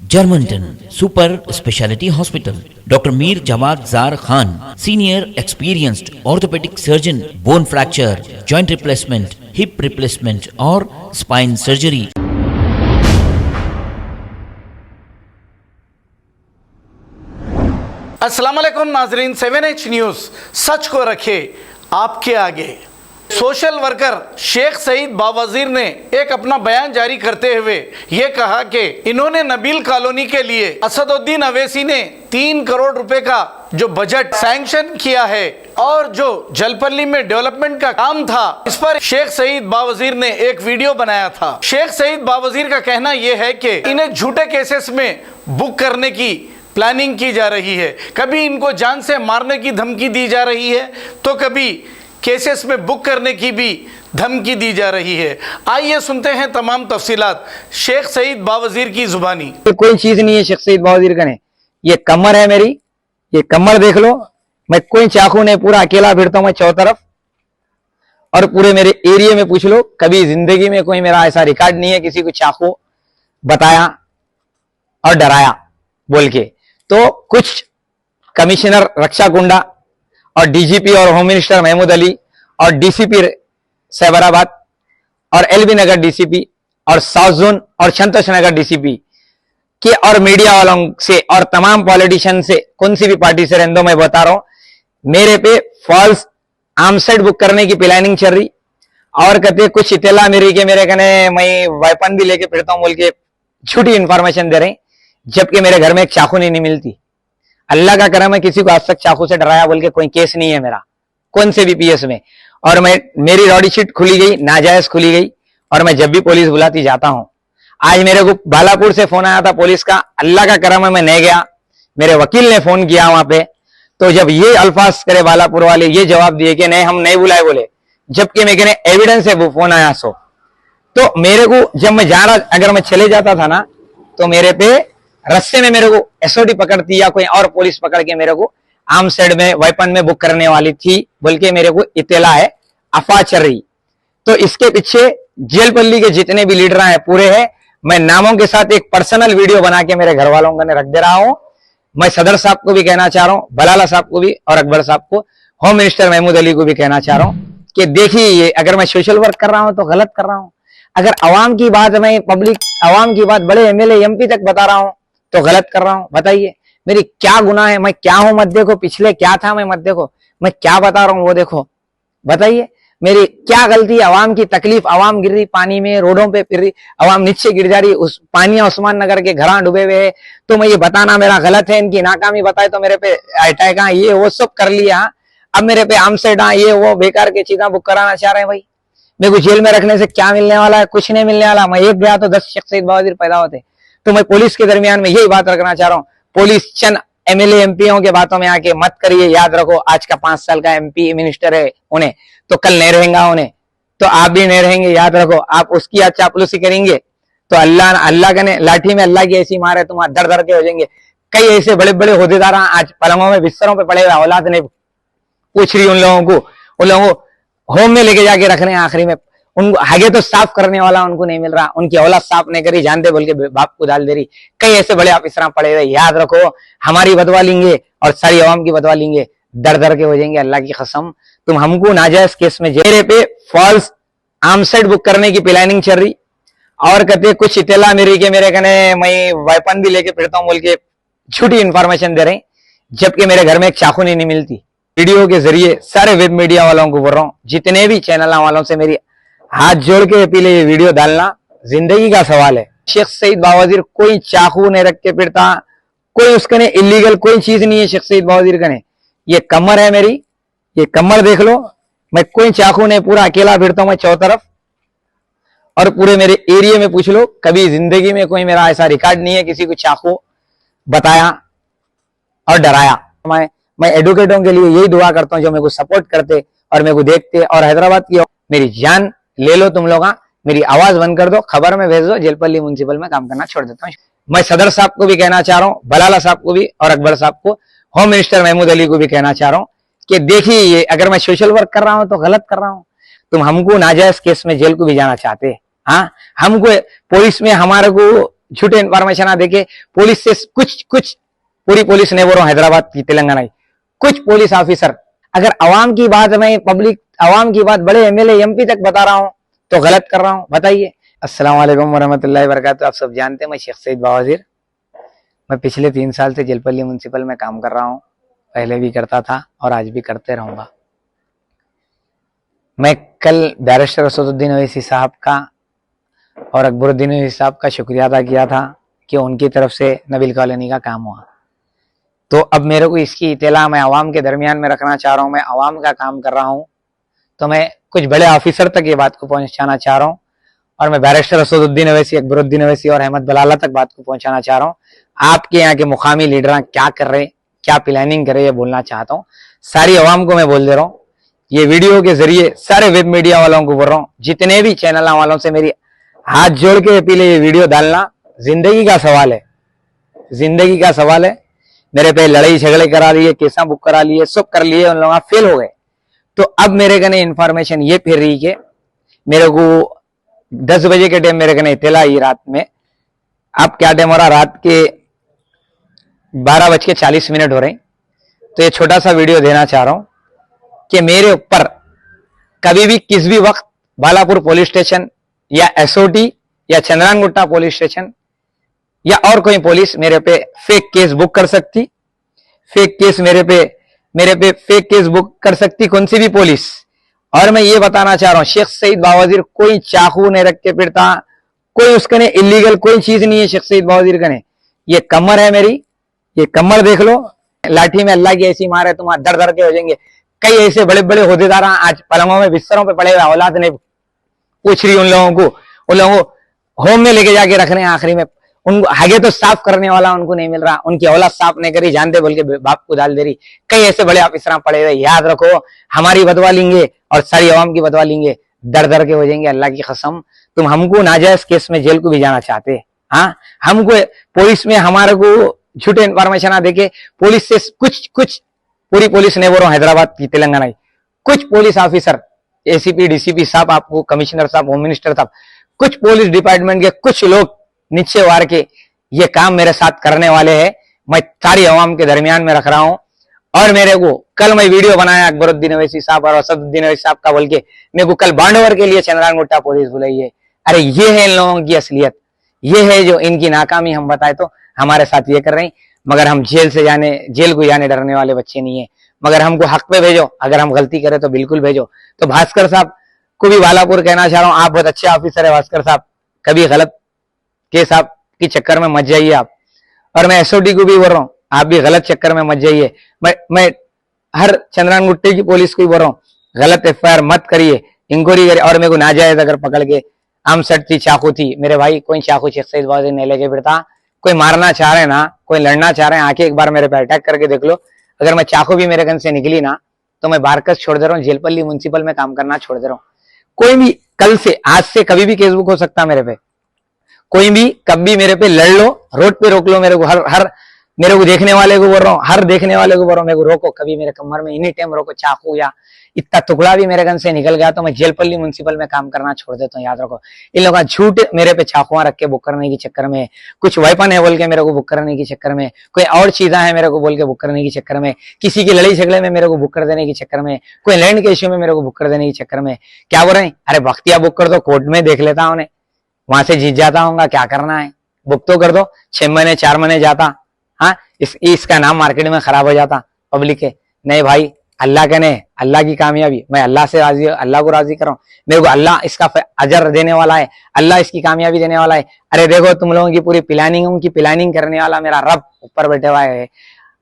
Germantown Super Speciality Hospital. Dr. Mir Jawad Zar Khan, senior experienced orthopedic surgeon, bone fracture, joint replacement, hip replacement or spine surgery. अस्सलाम वालेकुम नाजरीन, 7H news सच को रखे आपके आगे। Social worker Sheikh Saeed बावजीर ने एक अपना बयान जारी करते हुए ये कहा कि इन्होंने नबील कॉलोनी के लिए असदुद्दीन अवैसी ने 3 करोड़ रुपए का जो बजट सैंक्शन किया है और जो जलपल्ली में डेवलपमेंट का काम था, इस पर शेख सईद बावजीर ने एक वीडियो बनाया था। शेख सईद बावजीर का कहना यह है कि इन्हें झूठे केसेस में बुक करने की प्लानिंग की जा रही है। कभी इनको जान से मारने की धमकी दी जा रही है तो कभी केसेस में बुक करने की भी धमकी दी जा रही है। आइए सुनते हैं तमाम तफसीलात शेख सईद बावजीर की जुबानी। कोई चीज नहीं है शेख सईद बावजीर का। ने ये कमर है मेरी, ये कमर देख लो। मैं कोई चाकू नहीं, पूरा अकेला फिरता हूं मैं चौ तरफ। और पूरे मेरे एरिया में पूछ लो, कभी जिंदगी में कोई मेरा ऐसा रिकॉर्ड नहीं है किसी को चाकू बताया और डराया बोल के। तो कुछ कमिश्नर रक्षा कुंडा और डीजीपी और होम मिनिस्टर महमूद अली और डीसीपी साइबराबाद और एलबी नगर डीसीपी और साउथ जोन और संतोष नगर डीसीपी के और मीडिया वालों से और तमाम पॉलिटिशियन से, कौन सी भी पार्टी से रहने दो, मैं बता रहा हूं मेरे पे फॉल्स आर्मसेट बुक करने की प्लानिंग चल रही। और कहते कुछ इतला मेरी के मेरे कहने मैं वेपन भी लेके फिरता हूं बोल के झूठी इंफॉर्मेशन दे रहे, जबकि मेरे घर में एक चाकू नहीं मिलती। अल्लाह का करम है, किसी को आज तक चाकू से डराया बोल के कोई केस नहीं है मेरा कौन से भी पीएस में। और मेरी रॉडी शीट खुली गई, नाजायज खुली गई। और मैं जब भी पुलिस बुलाती जाता हूं। आज मेरे को बालापुर से फोन आया था पुलिस का, अल्लाह का करम है मैं नहीं गया, मेरे वकील ने फोन किया वहां पे। तो जब ये अल्फाज करे बालापुर वाले, ये जवाब दिए कि नहीं हम नहीं बुलाए बोले, जबकि मैं कहने एविडेंस है वो फोन आया। सो तो मेरे को जब मैं जा रहा, अगर मैं चले जाता था ना तो मेरे पे रस्ते में मेरे को एसओटी पकड़ती या कोई और पुलिस पकड़ के मेरे को आर्म सेड में वेपन में बुक करने वाली थी बोल के मेरे को इत्तला है, अफवाह चल रही। तो इसके पीछे जेलपल्ली के जितने भी लीडर हैं पूरे हैं। मैं नामों के साथ एक पर्सनल वीडियो बना के मेरे घर वालों का रख दे रहा हूं। मैं सदर साहब को भी कहना चाह रहा हूं, बलाला साहब को भी और अकबर साहब को, होम मिनिस्टर महमूद अली को भी कहना चाह रहा हूं कि देखिए ये अगर मैं सोशल वर्क कर रहा हूं तो गलत कर रहा हूं। अगर अवाम की बात, मैं पब्लिक अवाम की बात बड़े एमएलए एमपी तक बता रहा हूं तो गलत कर रहा हूं। बताइए मेरी क्या गुनाह है, मैं क्या हूं मत देखो, पिछले क्या था मैं मत देखो, मैं क्या बता रहा हूं वो देखो। बताइए मेरी क्या गलती है। अवाम की तकलीफ, अवाम गिर रही पानी में, रोडों पे फिर रही, अवाम नीचे गिर जा रही, उस पानिया उस्मान नगर के घर डूबे हुए है। तो मैं ये बताना मेरा गलत है, इनकी नाकामी बताए तो मेरे पे अटैक ये वो सब कर लिया। अब मेरे पे आमसेट ये वो बेकार के चीजें बुक कराना चाह रहे हैं। भाई मेरे को जेल में रखने से क्या मिलने वाला है, कुछ नहीं मिलने वाला। मैं एक गया तो 10 शेख सईद बावजीर पैदा होते। तो मैं पुलिस के दरमियान में यही बात रखना चाह रहा हूँ, पुलिस चंद एमएलए एमपीओं के बातों में आके मत करिए। याद रखो आज का 5 साल का एमपी मिनिस्टर है उन्हें, तो कल नहीं रहेगा उन्हें, तो आप भी नहीं रहेंगे। याद रखो आप उसकी आज चापलूसी करेंगे तो अल्लाह का ने लाठी में अल्लाह की ऐसी मार है, तुम दर दर के हो जाएंगे। कई ऐसे बड़े बड़े होदेदार आज पलंगों में बिस्तरों पे पड़े हुए, औलाद नहीं पूछ रही उन लोगों को होम में लेके जाके रख रहे हैं। आखिरी में उनको आगे तो साफ करने वाला उनको नहीं मिल रहा, उनकी औलाद साफ नहीं करी, जानते बोल के बाप को डाल दे रही। कई ऐसे बड़े ऑफिसर पड़े हुए। याद रखो हमारी बदवा लेंगे और सारी अवाम की बदवा लेंगे, दर दर के हो जाएंगे। अल्लाह की कसम तुम हमको नाजायज केस में मेरे पे फॉल्स आर्मसेट बुक करने की प्लानिंग चल रही। और कहते कुछ इतला मेरी के मेरे कहने मैं वेपन भी लेके फिरता हूं बोल के झूठी इंफॉर्मेशन दे रहे, जबकि मेरे घर में एक चाकू नहीं मिलती। वीडियो के जरिए सारे वेब मीडिया वालों को बोल रहा हूँ, जितने भी चैनल वालों से मेरी हाथ जोड़ के अपील है, ये वीडियो डालना जिंदगी का सवाल है। शेख सईद बावजीर कोई चाकू नहीं रख के फिरता, कोई उसके ने इलीगल कोई चीज नहीं है शेख सईद बावजीर का। ने ये कमर है मेरी, ये कमर देख लो। मैं कोई चाकू नहीं, पूरा अकेला फिरता हूं मैं चौ तरफ। और पूरे मेरे एरिया में पूछ लो, कभी जिंदगी में कोई मेरा ऐसा रिकॉर्ड नहीं है किसी को चाकू बताया और डराया। मैं एडवोकेटों के लिए यही दुआ करता हूं जो मेरे को सपोर्ट करते और मेरे को देखते। और हैदराबाद की मेरी जान ले लो तुम लोग, मेरी आवाज बंद कर दो, खबर में भेज दो, जेलपल्ली म्युनिसिपल में काम करना छोड़ देता हूँ। मैं सदर साहब को भी कहना चाह रहा हूँ, बलाला साहब को भी और अकबर साहब को, होम मिनिस्टर महमूद अली को भी कहना चाह रहा हूँ कि देखिए ये अगर मैं सोशल वर्क कर रहा हूं तो गलत कर रहा हूं। तुम हमको नाजायज केस में जेल को भी जाना चाहते हैं। हाँ हमको पुलिस में हमारे को झूठे इंफॉर्मेशन आ देके पुलिस से कुछ पूरी पुलिस नहीं बोल रहा हूं, हैदराबाद की, तेलंगाना की, कुछ पुलिस ऑफिसर अगर अवाम की बात में पब्लिक अवाम की बात बड़े एमएलए एमपी तक बता रहा हूं तो गलत कर रहा हूं, बताइए। अस्सलाम वालेकुम वरहमतुल्लाहि वबरकातुहू। आप सब जानते हैं मैं शेख सईद बावाजीर, मैं पिछले 3 साल से जेलपल्ली म्युनिसिपल में काम कर रहा हूं, पहले भी करता था और आज भी करते रहूंगा। मैं कल बैरिस्टर असदुद्दीन ओवैसी साहब का और अकबरुद्दीन ओवैसी साहब का शुक्रिया अदा किया था कि उनकी तरफ से नबील कॉलोनी का काम हुआ। तो अब मेरे को इसकी इत्तला मैं आवाम के दरमियान में रखना चाह रहा हूं, मैं आवाम का काम कर रहा हूं, तो मैं कुछ बड़े ऑफिसर तक ये बात को पहुंचाना चाह रहा हूं और मैं बैरिस्टर असदुद्दीन ओवैसी, अकबरुद्दीन ओवैसी और अहमद बलाला तक बात को पहुंचाना चाह रहा हूं। आपके यहाँ के मुकामी लीडर क्या कर रहे, क्या प्लानिंग कर रहे, ये बोलना चाहता हूँ। सारी आवाम को मैं बोल दे रहा हूँ, ये वीडियो के जरिए सारे वेब मीडिया वालों को बोल रहा हूँ, जितने भी चैनल वालों से मेरी हाथ जोड़ के अपील है, ये वीडियो डालना जिंदगी का सवाल है, जिंदगी का सवाल है। मेरे पे लड़ाई झगड़े करा लिए, केसा बुक करा लिए, सब कर लिए, उन लोग फेल हो गए। तो अब मेरे कने इन्फॉर्मेशन ये फिर रही कि मेरे को 10 बजे के टाइम मेरे कने इत्तला आई रात में। अब क्या टाइम हो रहा, रात के 12:40 हो रहे। तो ये छोटा सा वीडियो देना चाह रहा हूं कि मेरे ऊपर कभी भी किस भी वक्त बालापुर पुलिस स्टेशन या एसओटी या चंद्रानगुट्टा पुलिस स्टेशन या और कोई पुलिस मेरे पे फेक केस बुक कर सकती, फेक केस मेरे पे फेक केस बुक कर सकती, कौन सी भी पुलिस। और मैं ये बताना चाह रहा हूं, शेख सईद बावाजीर कोई चाकू नहीं रख के फिरता, कोई उसके ने इलीगल कोई चीज नहीं है शेख सईद बावाजीर का ने। ये कमर है मेरी, ये कमर देख लो, लाठी में अल्लाह की ऐसी मार है तुम दर दर के हो जाएंगे। कई ऐसे बड़े बड़े होदेदार आज पलंगों में बिस्तरों पे पड़े हुए, औलाद ने पूछ रही उन लोगों को होम में लेके जाके रख रहे हैं, आखिरी में उनको आगे तो साफ करने वाला उनको नहीं मिल रहा, उनकी औलाद साफ नहीं करी, जानते बोल के बाप को डाल दे रही। कई ऐसे बड़े ऑफिसर पड़े हुए, याद रखो हमारी बदवा लेंगे और सारी आवाम की बदवा लेंगे, दर दर के हो जाएंगे। अल्लाह की कसम, तुम हमको नाजायज केस में जेल को भी जाना चाहते, हाँ हमको पुलिस में हमारे को झूठे इंफॉर्मेशन आ देके पुलिस से कुछ पूरी पुलिस नहीं बोल रहा हूं, हैदराबाद की, तेलंगाना की, कुछ पुलिस ऑफिसर, एसीपी डीसीपी साहब, आपको कमिश्नर साहब, होम मिनिस्टर साहब, कुछ पुलिस डिपार्टमेंट के कुछ लोग नीचे वार के ये काम मेरे साथ करने वाले हैं। मैं सारी आवाम के दरमियान में रख रहा हूं। और मेरे को कल मैं वीडियो बनाया अकबरुद्दीन ओवैसी साहब और असदुद्दीन ओवैसी साहब का बोल के, मेरे को कल बांडोवर के लिए चंद्रानगुट्टा पुलिस बुलाई है। अरे ये है इन लोगों की असलियत, ये है जो इनकी नाकामी हम बताए तो हमारे साथ ये कर रहे हैं। मगर हम जेल को जाने डरने वाले बच्चे नहीं है, मगर हमको हक पे भेजो, अगर हम गलती करें तो बिल्कुल भेजो। तो भास्कर साहब को भी बालापुर कहना चाह रहा हूं, आप बहुत अच्छे ऑफिसर है भास्कर साहब, कभी गलत केस आप की चक्कर में मत जाइए आप। और मैं एसओटी को भी बोल रहा हूं, आप भी गलत चक्कर में मत जाइए। मैं हर चंद्रानगुट्टे की पुलिस को भी बोल रहा हूँ, गलत एफआईआर मत करिए, इंक्वायरी करिए। और मेरे को नाजायज अगर पकड़ के आम सट थी, चाकू थी, मेरे भाई कोई चाकू शेख सईद बावाजीर नहीं लेके फिरता। कोई मारना चाह रहे ना, कोई लड़ना चाह रहे हैं, आके एक बार मेरे पे अटैक करके देख लो। अगर मैं चाकू भी मेरे गन से निकली ना तो मैं बारकस छोड़ दे रहा हूँ, जेलपल्ली म्युनिसिपल में काम करना छोड़ दे रहा हूँ। कोई भी कल से आज से कभी भी केस बुक हो सकता मेरे पे, कोई भी कभी मेरे पे लड़ लो, रोड पे रोक लो मेरे को, हर मेरे को देखने वाले को बोल रहा हूँ, हर देखने वाले को बोल रहा हूँ, मेरे को रोको, कभी मेरे कमर में एनी टाइम रोको चाकू या इतना टुकड़ा भी मेरे गन से निकल गया तो मैं जेलपल्ली म्युनिसिपल में काम करना छोड़ देता हूँ। याद रखो, इन लोगों का झूठ मेरे पे चाकुआं रख के बुक करने के चक्कर में, कुछ वेपन है बोल के मेरे को बुक करने के चक्कर में, कोई और चीजें है मेरे को बोल के बुक करने के चक्कर में, किसी की लड़ाई झगड़े में मेरे को बुक कर देने के चक्कर में, कोई लैंड के इश्यू में मेरे को बुक कर देने के चक्कर में क्या बोल रहे हैं, अरे बख्तिया बुक कर दो, कोर्ट में देख लेता हूँ, वहां से जीत जाता हूँ, क्या करना है, बुक तो कर दो, 6 महीने 4 महीने जाता, हाँ इसका नाम मार्केट में खराब हो जाता पब्लिक के। नहीं भाई, अल्लाह के ने, अल्लाह की कामयाबी, मैं अल्लाह से राजी, अल्लाह को राजी कर रहा हूँ, मेरे को अल्लाह इसका अजर देने वाला है, अल्लाह इसकी कामयाबी देने वाला है। अरे देखो तुम लोगों की पूरी प्लानिंग, उनकी प्लानिंग करने वाला मेरा रब ऊपर बैठा हुआ है,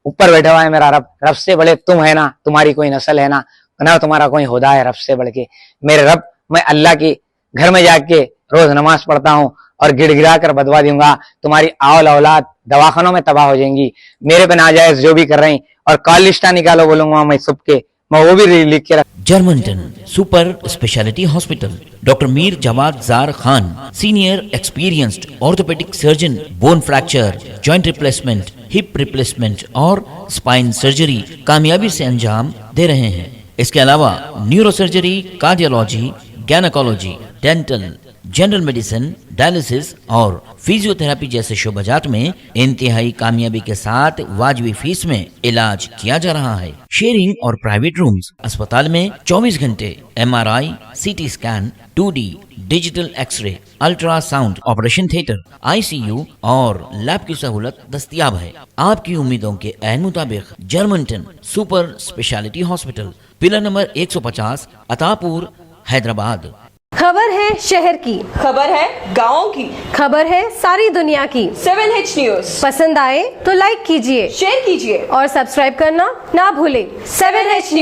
ऊपर बैठा हुआ है मेरा रब। रब से बड़े तुम है ना, तुम्हारी कोई नस्ल है ना तुम्हारा कोई खुदा है रब से बढ़ के। मेरे रब, मैं अल्लाह के घर में जाके रोज नमाज पढ़ता हूँ और गिड़गिड़ा कर बदवा दूंगा, तुम्हारी आवल औलाद दवाखानों में तबाह हो जाएंगी। मेरे पे नाजायज जो भी कर रहे हैं, और कॉल लिस्टा निकालो बोलूंगा मैं सबके, मैं वो भी लिख के रख। जर्मनटन super speciality hospital, doctor Mir Jamat Zar Khan, senior experienced orthopaedic surgeon, bone fracture, joint replacement, hip replacement और स्पाइन सर्जरी कामयाबी से अंजाम दे रहे हैं। इसके अलावा neuro surgery, cardiology, gynaecology, dental, general medicine, dialysis और फिजियोथेरेपी जैसे शोबाजात में इंतहाई कामयाबी के साथ वाजबी फीस में इलाज किया जा रहा है। शेयरिंग और प्राइवेट रूम्स। अस्पताल में 24 घंटे MRI, CT scan, 2D digital x-ray, ultrasound, operation theatre, ICU और लैब की सहूलत दस्तयाब है। आपकी उम्मीदों के ऐन मुताबिक Germanten super speciality hospital, pillar number 150, Attapur, Hyderabad. खबर है शहर की, खबर है गाँव की, खबर है सारी दुनिया की। 7H न्यूज पसंद आए तो लाइक कीजिए, शेयर कीजिए और सब्सक्राइब करना ना भूलें। 7H news.